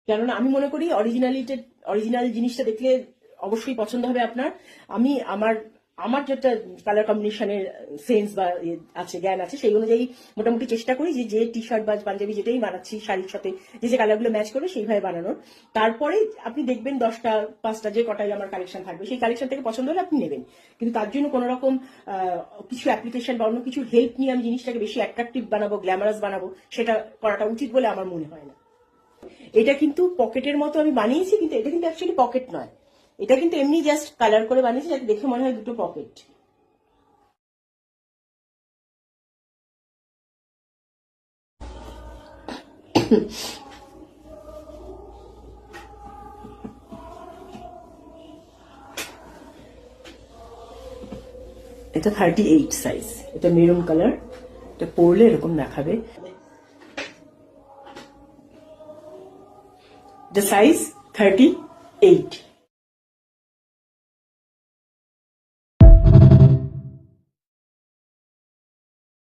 কেননা আমি মনে করি অরিজিনাল জিনিসটা দেখলে অবশ্যই পছন্দ হবে আপনার। আমি আমার যেটা কালার কম্বিনেশনের সেন্স বা আছে, জ্ঞান আছে, সেই অনুযায়ী মোটামুটি চেষ্টা করি যে টি শার্ট বা পাঞ্জাবি যেটাই বানাচ্ছি শাড়ির সাথে যে কালারগুলো ম্যাচ করবে সেইভাবে বানানোর। তারপরে আপনি দেখবেন 10টা 5টা যে কটাই আমার কালেকশন থাকবে, সেই কালেকশন থেকে পছন্দ হলে আপনি নেবেন। কিন্তু তার জন্য কোনো রকম কিছু অ্যাপ্লিকেশন বা অন্য কিছু হেল্প নিয়ে আমি জিনিসটাকে বেশি অ্যাট্রাকটিভ বানাবো, গ্ল্যামারাস বানাবো, সেটা করাটা উচিত বলে আমার মনে হয় না। এটা কিন্তু পকেটের মতো আমি বানিয়েছি, কিন্তু এটা কিন্তু অ্যাকচুয়ালি পকেট নয়, এটা কিন্তু এমনি জাস্ট কালার করে বানিয়েছি যাতে দেখে মনে হয় দুটো পকেট। এটা 38 সাইজ, এটা মেরুন কালার, এটা পরলে এরকম দেখাবে। The size 38।